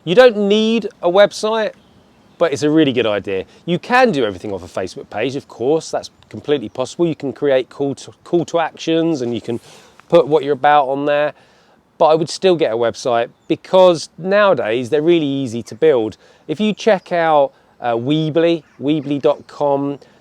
You don't need a website, but it's a really good idea. You can do everything off a Facebook page, of course, that's completely possible. You can create call to actions and you can put what you're about on there, but I would still get a website because nowadays they're really easy to build. If you check out Weebly.com,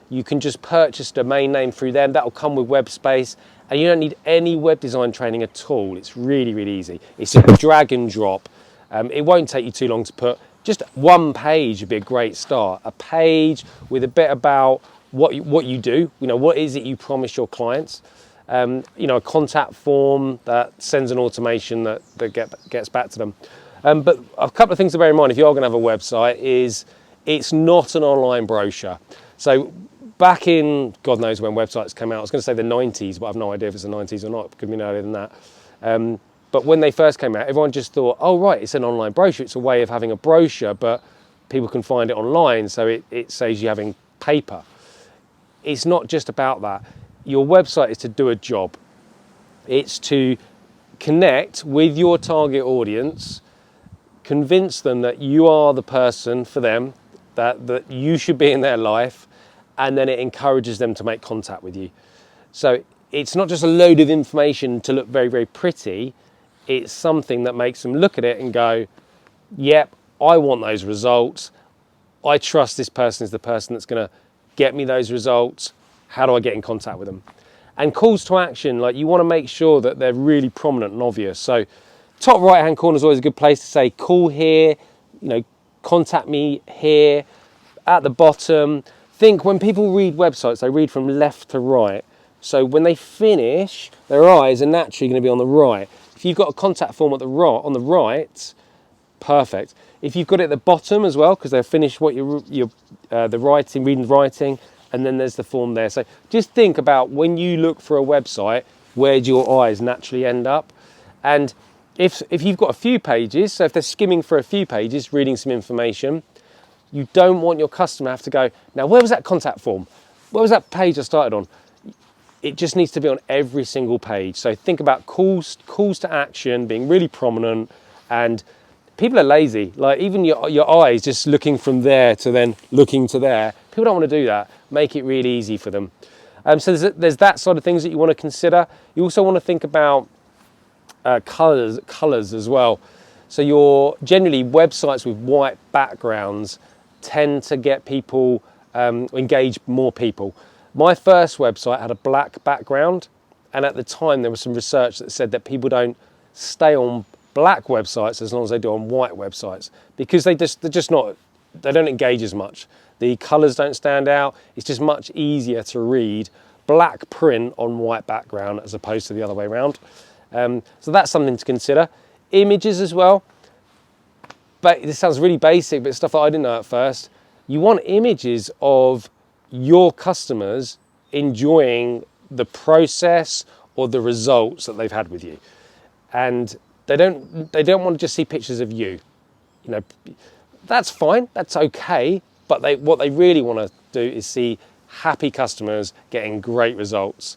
you can just purchase a domain name through them. That'll come with web space and you don't need any web design training at all. It's really, really easy. It's just a drag and drop. It won't take you too long to put. Just one page would be a great start. A page with a bit about what you do. You know, what is it you promise your clients? You know, a contact form that sends an automation that gets back to them. But a couple of things to bear in mind if you are going to have a website is it's not an online brochure. So back in, God knows when websites came out, I was going to say the 90s, but I have no idea if it's the 90s or not. It could be earlier than that. But when they first came out, everyone just thought, oh, right, it's an online brochure. It's a way of having a brochure, but people can find it online, so it saves you having paper. It's not just about that. Your website is to do a job. It's to connect with your target audience, convince them that you are the person for them, that you should be in their life, and then it encourages them to make contact with you. So it's not just a load of information to look very, very pretty. It's something that makes them look at it and go, yep, I want those results. I trust this person is the person that's going to get me those results. How do I get in contact with them? And calls to action, like you want to make sure that they're really prominent and obvious. So top right hand corner is always a good place to say call here, you know, contact me here. At the bottom, think when people read websites, they read from left to right. So when they finish, their eyes are naturally going to be on the right. If you've got a contact form on the right, perfect. If you've got it at the bottom as well, because they've finished what the writing, reading, writing, and then there's the form there. So just think about when you look for a website, where do your eyes naturally end up? And if you've got a few pages, so if they're skimming for a few pages, reading some information, you don't want your customer to have to go, now where was that contact form? Where was that page I started on? It just needs to be on every single page. So think about calls to action being really prominent, and people are lazy. Like even your eyes just looking from there to then looking to there. People don't want to do that. Make it really easy for them. So there's that sort of things that you want to consider. You also want to think about colors as well. So generally websites with white backgrounds tend to get people engage more people. My first website had a black background, and at the time there was some research that said that people don't stay on black websites as long as they do on white websites because they don't engage as much. The colors don't stand out. It's just much easier to read black print on white background as opposed to the other way around. So that's something to consider. Images as well. But this sounds really basic, but stuff that I didn't know at first. You want images of your customers enjoying the process or the results that they've had with you. And they don't want to just see pictures of you. You know, that's fine, that's okay, but what they really want to do is see happy customers getting great results.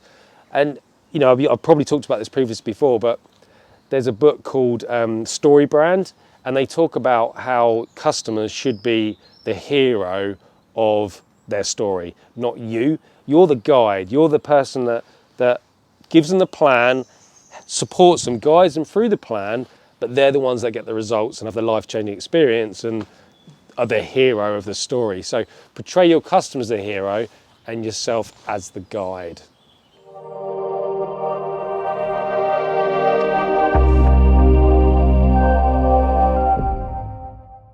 And you know, I've probably talked about this previously before, but there's a book called Story Brand, and they talk about how customers should be the hero of their story, not you. You're the guide. You're the person that gives them the plan, supports them, guides them through the plan, but they're the ones that get the results and have the life-changing experience and are the hero of the story. So portray your customer as the hero and yourself as the guide.